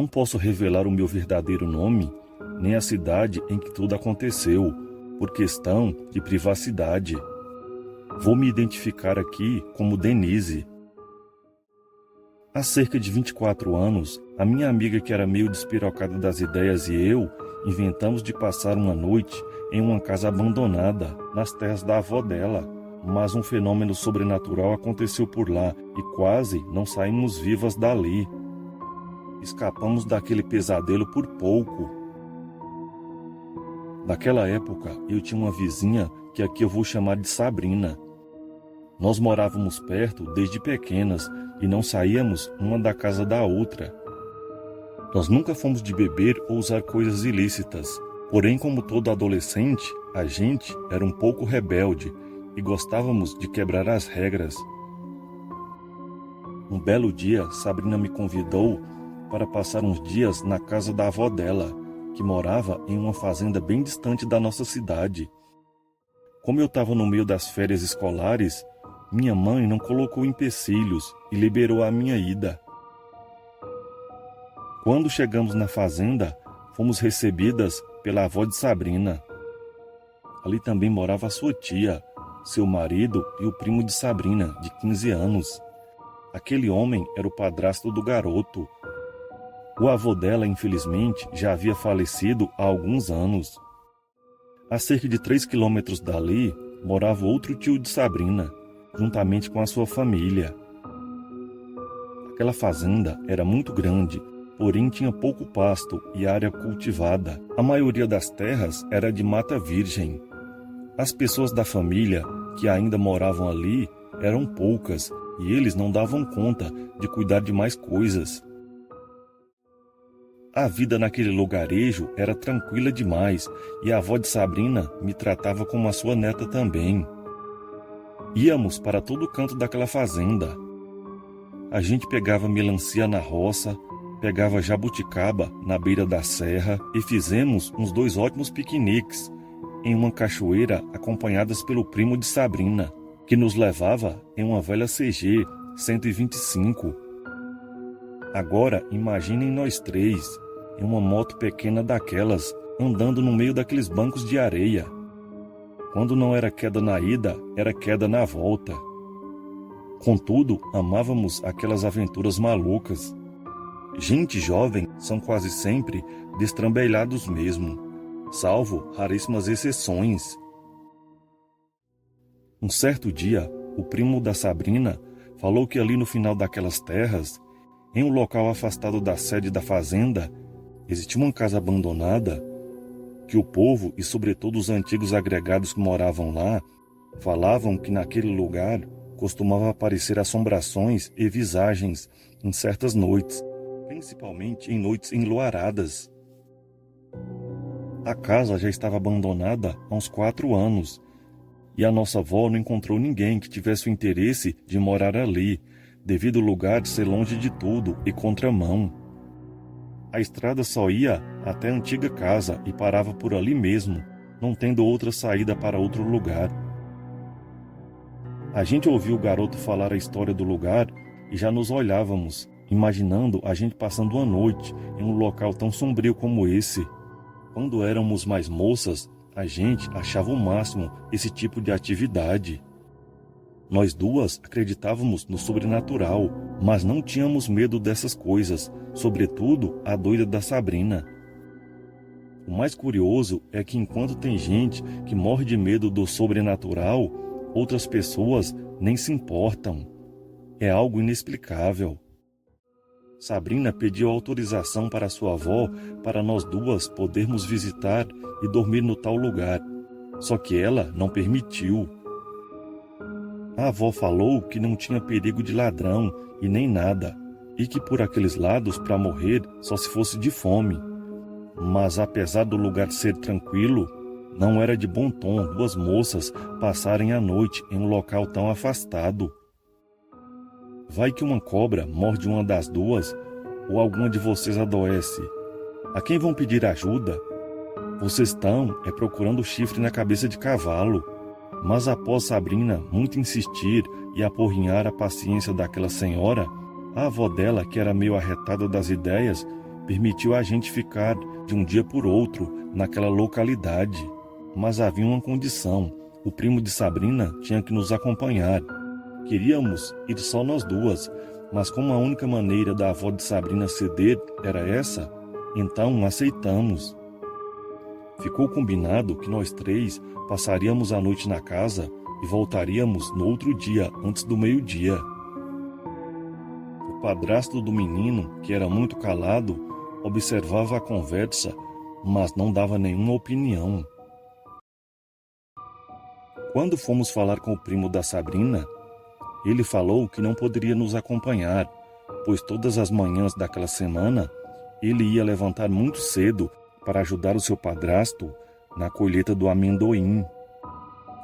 Não posso revelar o meu verdadeiro nome, nem a cidade em que tudo aconteceu, por questão de privacidade. Vou me identificar aqui como Denise. Há cerca de 24 anos, a minha amiga, que era meio despirocada das ideias, e eu inventamos de passar uma noite em uma casa abandonada nas terras da avó dela. Mas um fenômeno sobrenatural aconteceu por lá e quase não saímos vivas dali. Escapamos daquele pesadelo por pouco. Naquela época, eu tinha uma vizinha que aqui eu vou chamar de Sabrina. Nós morávamos perto desde pequenas e não saíamos uma da casa da outra. Nós nunca fomos de beber ou usar coisas ilícitas. Porém, como todo adolescente, a gente era um pouco rebelde e gostávamos de quebrar as regras. Um belo dia, Sabrina me convidou para passar uns dias na casa da avó dela, que morava em uma fazenda bem distante da nossa cidade. Como eu estava no meio das férias escolares, minha mãe não colocou empecilhos e liberou a minha ida. Quando chegamos na fazenda, fomos recebidas pela avó de Sabrina. Ali também morava a sua tia, seu marido e o primo de Sabrina, de 15 anos. Aquele homem era o padrasto do garoto. O avô dela, infelizmente, já havia falecido há alguns anos. A cerca de 3 quilômetros dali, morava outro tio de Sabrina, juntamente com a sua família. Aquela fazenda era muito grande, porém tinha pouco pasto e área cultivada. A maioria das terras era de mata virgem. As pessoas da família que ainda moravam ali eram poucas e eles não davam conta de cuidar de mais coisas. A vida naquele lugarejo era tranquila demais e a avó de Sabrina me tratava como a sua neta também. Íamos para todo canto daquela fazenda. A gente pegava melancia na roça, pegava jabuticaba na beira da serra e fizemos uns 2 ótimos piqueniques em uma cachoeira acompanhadas pelo primo de Sabrina, que nos levava em uma velha CG 125. Agora imaginem nós 3 em uma moto pequena daquelas, andando no meio daqueles bancos de areia. Quando não era queda na ida, era queda na volta. Contudo, amávamos aquelas aventuras malucas. Gente jovem são quase sempre destrambelhados mesmo, salvo raríssimas exceções. Um certo dia, o primo da Sabrina falou que ali no final daquelas terras, em um local afastado da sede da fazenda, existia uma casa abandonada, que o povo e sobretudo os antigos agregados que moravam lá, falavam que naquele lugar costumava aparecer assombrações e visagens em certas noites, principalmente em noites enluaradas. A casa já estava abandonada há uns 4 anos, e a nossa avó não encontrou ninguém que tivesse o interesse de morar ali, devido ao lugar ser longe de tudo e contramão. A estrada só ia até a antiga casa e parava por ali mesmo, não tendo outra saída para outro lugar. A gente ouviu o garoto falar a história do lugar e já nos olhávamos, imaginando a gente passando uma noite em um local tão sombrio como esse. Quando éramos mais moças, a gente achava o máximo esse tipo de atividade. Nós 2 acreditávamos no sobrenatural, mas não tínhamos medo dessas coisas, sobretudo a doida da Sabrina. O mais curioso é que enquanto tem gente que morre de medo do sobrenatural, outras pessoas nem se importam. É algo inexplicável. Sabrina pediu autorização para sua avó para nós 2 podermos visitar e dormir no tal lugar, só que ela não permitiu. A avó falou que não tinha perigo de ladrão e nem nada, e que por aqueles lados para morrer só se fosse de fome. Mas apesar do lugar ser tranquilo, não era de bom tom 2 moças passarem a noite em um local tão afastado. Vai que uma cobra morde uma das 2 ou alguma de vocês adoece. A quem vão pedir ajuda? Vocês estão procurando chifre na cabeça de cavalo. Mas após Sabrina muito insistir e apurrinhar a paciência daquela senhora, a avó dela, que era meio arretada das ideias, permitiu a gente ficar de um dia por outro naquela localidade. Mas havia uma condição: o primo de Sabrina tinha que nos acompanhar. Queríamos ir só nós duas, mas como a única maneira da avó de Sabrina ceder era essa, então aceitamos. Ficou combinado que nós três passaríamos a noite na casa e voltaríamos no outro dia, antes do meio-dia. O padrasto do menino, que era muito calado, observava a conversa, mas não dava nenhuma opinião. Quando fomos falar com o primo da Sabrina, ele falou que não poderia nos acompanhar, pois todas as manhãs daquela semana ele ia levantar muito cedo para ajudar o seu padrasto na colheita do amendoim.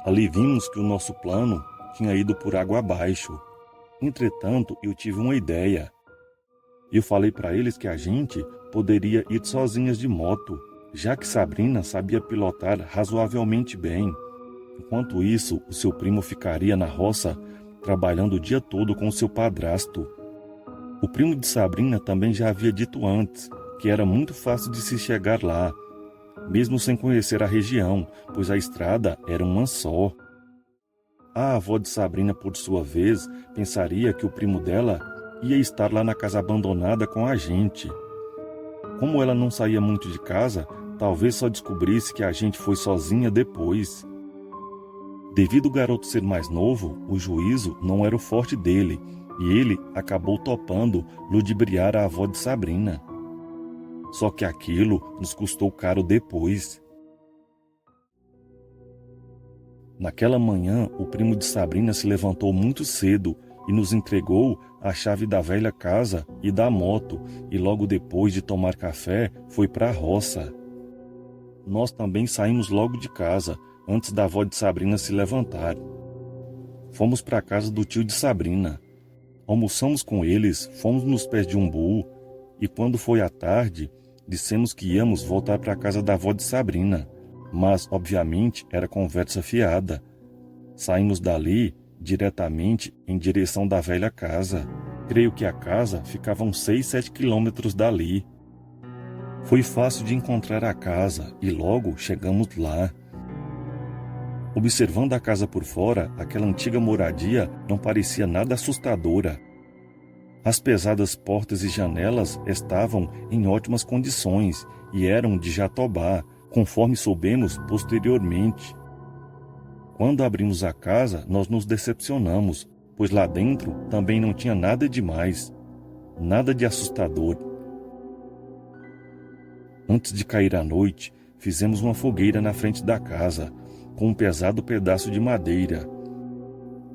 Ali vimos que o nosso plano tinha ido por água abaixo. Entretanto, eu tive uma ideia. Eu falei para eles que a gente poderia ir sozinhas de moto, já que Sabrina sabia pilotar razoavelmente bem. Enquanto isso, o seu primo ficaria na roça trabalhando o dia todo com o seu padrasto. O primo de Sabrina também já havia dito antes que era muito fácil de se chegar lá, mesmo sem conhecer a região, pois a estrada era uma só. A avó de Sabrina, por sua vez, pensaria que o primo dela ia estar lá na casa abandonada com a gente. Como ela não saía muito de casa, talvez só descobrisse que a gente foi sozinha depois. Devido o garoto ser mais novo, o juízo não era o forte dele, e ele acabou topando ludibriar a avó de Sabrina. Só que aquilo nos custou caro depois. Naquela manhã, o primo de Sabrina se levantou muito cedo e nos entregou a chave da velha casa e da moto, e logo depois de tomar café, foi para a roça. Nós também saímos logo de casa, antes da avó de Sabrina se levantar. Fomos para a casa do tio de Sabrina. Almoçamos com eles, fomos nos pés de umbu, e quando foi à tarde, dissemos que íamos voltar para a casa da avó de Sabrina, mas, obviamente, era conversa fiada. Saímos dali diretamente em direção da velha casa. Creio que a casa ficava uns 6-7 quilômetros dali. Foi fácil de encontrar a casa e logo chegamos lá. Observando a casa por fora, aquela antiga moradia não parecia nada assustadora. As pesadas portas e janelas estavam em ótimas condições e eram de jatobá, conforme soubemos posteriormente. Quando abrimos a casa, nós nos decepcionamos, pois lá dentro também não tinha nada demais, nada de assustador. Antes de cair a noite, fizemos uma fogueira na frente da casa, com um pesado pedaço de madeira,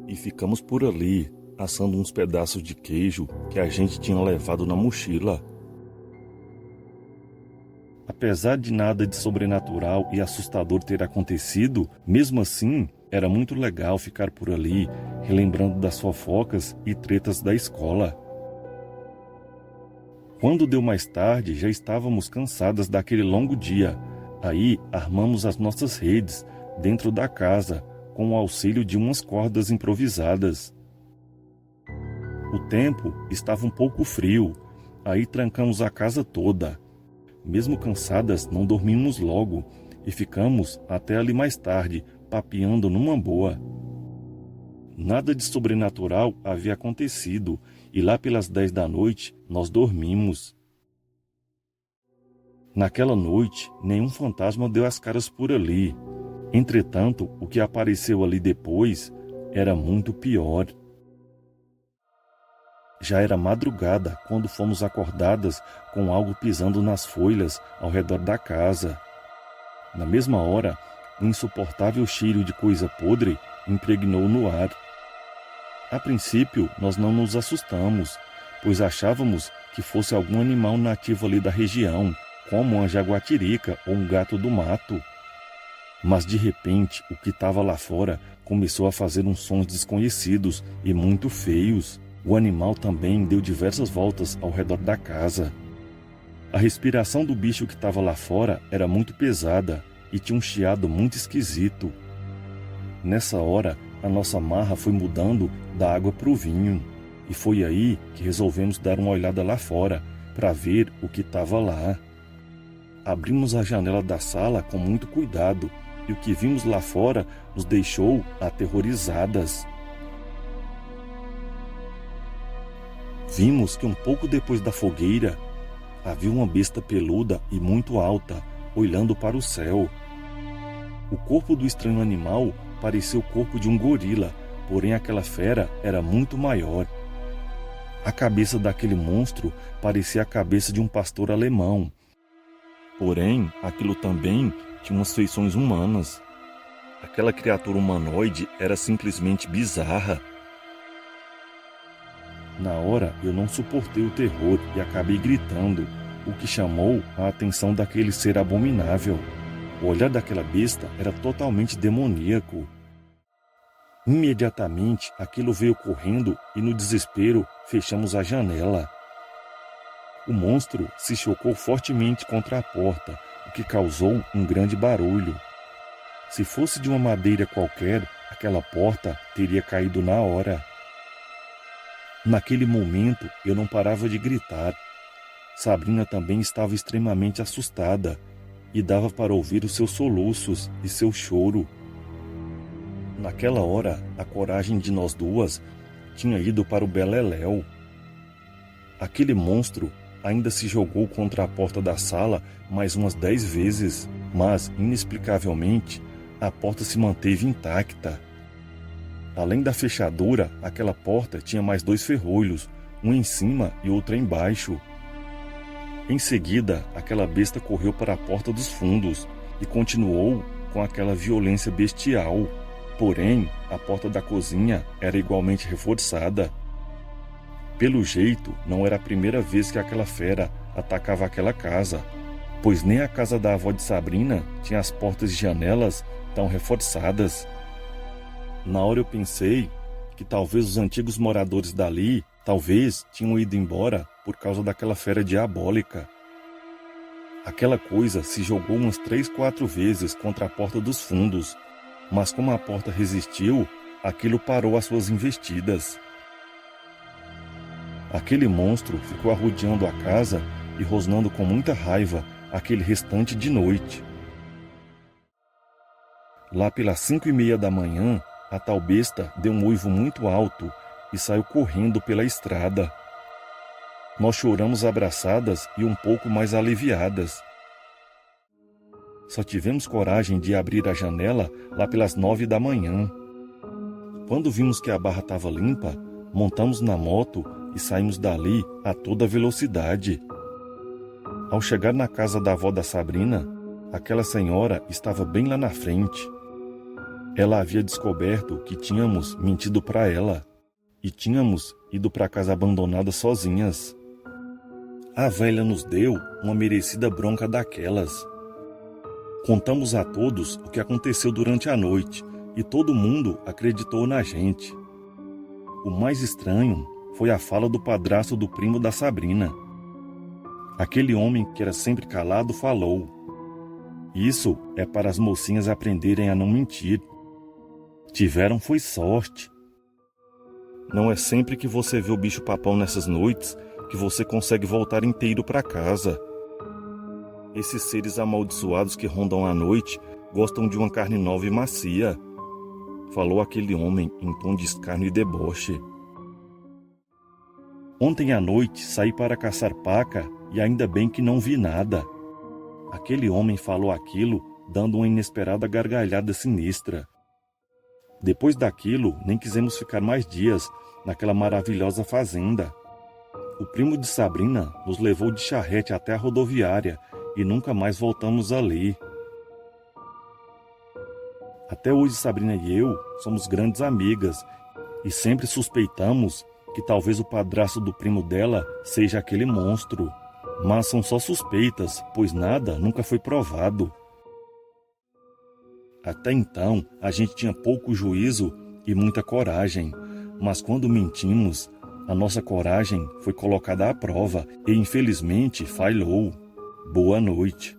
e ficamos por ali, assando uns pedaços de queijo que a gente tinha levado na mochila. Apesar de nada de sobrenatural e assustador ter acontecido, mesmo assim, era muito legal ficar por ali, relembrando das fofocas e tretas da escola. Quando deu mais tarde, já estávamos cansadas daquele longo dia. Aí, armamos as nossas redes dentro da casa, com o auxílio de umas cordas improvisadas. O tempo estava um pouco frio, aí trancamos a casa toda. Mesmo cansadas, não dormimos logo e ficamos até ali mais tarde, papeando numa boa. Nada de sobrenatural havia acontecido e lá pelas 10 da noite nós dormimos. Naquela noite, nenhum fantasma deu as caras por ali. Entretanto, o que apareceu ali depois era muito pior. Já era madrugada quando fomos acordadas com algo pisando nas folhas ao redor da casa. Na mesma hora, um insuportável cheiro de coisa podre impregnou no ar. A princípio, nós não nos assustamos, pois achávamos que fosse algum animal nativo ali da região, como uma jaguatirica ou um gato do mato. Mas de repente, o que estava lá fora começou a fazer uns sons desconhecidos e muito feios. O animal também deu diversas voltas ao redor da casa. A respiração do bicho que estava lá fora era muito pesada e tinha um chiado muito esquisito. Nessa hora, a nossa marra foi mudando da água para o vinho. E foi aí que resolvemos dar uma olhada lá fora, para ver o que estava lá. Abrimos a janela da sala com muito cuidado e o que vimos lá fora nos deixou aterrorizadas. Vimos que um pouco depois da fogueira havia uma besta peluda e muito alta, olhando para o céu. O corpo do estranho animal parecia o corpo de um gorila, porém aquela fera era muito maior. A cabeça daquele monstro parecia a cabeça de um pastor alemão. Porém, aquilo também tinha umas feições humanas. Aquela criatura humanoide era simplesmente bizarra. Na hora, eu não suportei o terror e acabei gritando, o que chamou a atenção daquele ser abominável. O olhar daquela besta era totalmente demoníaco. Imediatamente, aquilo veio correndo e, no desespero, fechamos a janela. O monstro se chocou fortemente contra a porta, o que causou um grande barulho. Se fosse de uma madeira qualquer, aquela porta teria caído na hora. Naquele momento, eu não parava de gritar. Sabrina também estava extremamente assustada e dava para ouvir os seus soluços e seu choro. Naquela hora, a coragem de nós duas tinha ido para o beleléu. Aquele monstro ainda se jogou contra a porta da sala mais umas 10 vezes, mas, inexplicavelmente, a porta se manteve intacta. Além da fechadura, aquela porta tinha mais 2 ferrolhos, um em cima e outro embaixo. Em seguida, aquela besta correu para a porta dos fundos e continuou com aquela violência bestial. Porém, a porta da cozinha era igualmente reforçada. Pelo jeito, não era a primeira vez que aquela fera atacava aquela casa, pois nem a casa da avó de Sabrina tinha as portas e janelas tão reforçadas. Na hora eu pensei que talvez os antigos moradores dali tinham ido embora por causa daquela fera diabólica. Aquela coisa se jogou umas 3, 4 vezes contra a porta dos fundos, mas como a porta resistiu, aquilo parou as suas investidas. Aquele monstro ficou arrodeando a casa e rosnando com muita raiva aquele restante de noite. Lá pelas 5:30 da manhã, a tal besta deu um uivo muito alto e saiu correndo pela estrada. Nós choramos abraçadas e um pouco mais aliviadas. Só tivemos coragem de abrir a janela lá pelas 9 da manhã. Quando vimos que a barra estava limpa, montamos na moto e saímos dali a toda velocidade. Ao chegar na casa da avó da Sabrina, aquela senhora estava bem lá na frente. Ela havia descoberto que tínhamos mentido para ela e tínhamos ido para a casa abandonada sozinhas. A velha nos deu uma merecida bronca daquelas. Contamos a todos o que aconteceu durante a noite e todo mundo acreditou na gente. O mais estranho foi a fala do padrasto do primo da Sabrina. Aquele homem que era sempre calado falou: "Isso é para as mocinhas aprenderem a não mentir. Tiveram foi sorte. Não é sempre que você vê o bicho-papão nessas noites que você consegue voltar inteiro para casa. Esses seres amaldiçoados que rondam à noite gostam de uma carne nova e macia", falou aquele homem em tom de escárnio e deboche. Ontem à noite saí para caçar paca e ainda bem que não vi nada. Aquele homem falou aquilo dando uma inesperada gargalhada sinistra. Depois daquilo, nem quisemos ficar mais dias naquela maravilhosa fazenda. O primo de Sabrina nos levou de charrete até a rodoviária e nunca mais voltamos ali. Até hoje Sabrina e eu somos grandes amigas e sempre suspeitamos que talvez o padrasto do primo dela seja aquele monstro. Mas são só suspeitas, pois nada nunca foi provado. Até então, a gente tinha pouco juízo e muita coragem, mas quando mentimos, a nossa coragem foi colocada à prova e infelizmente falhou. Boa noite.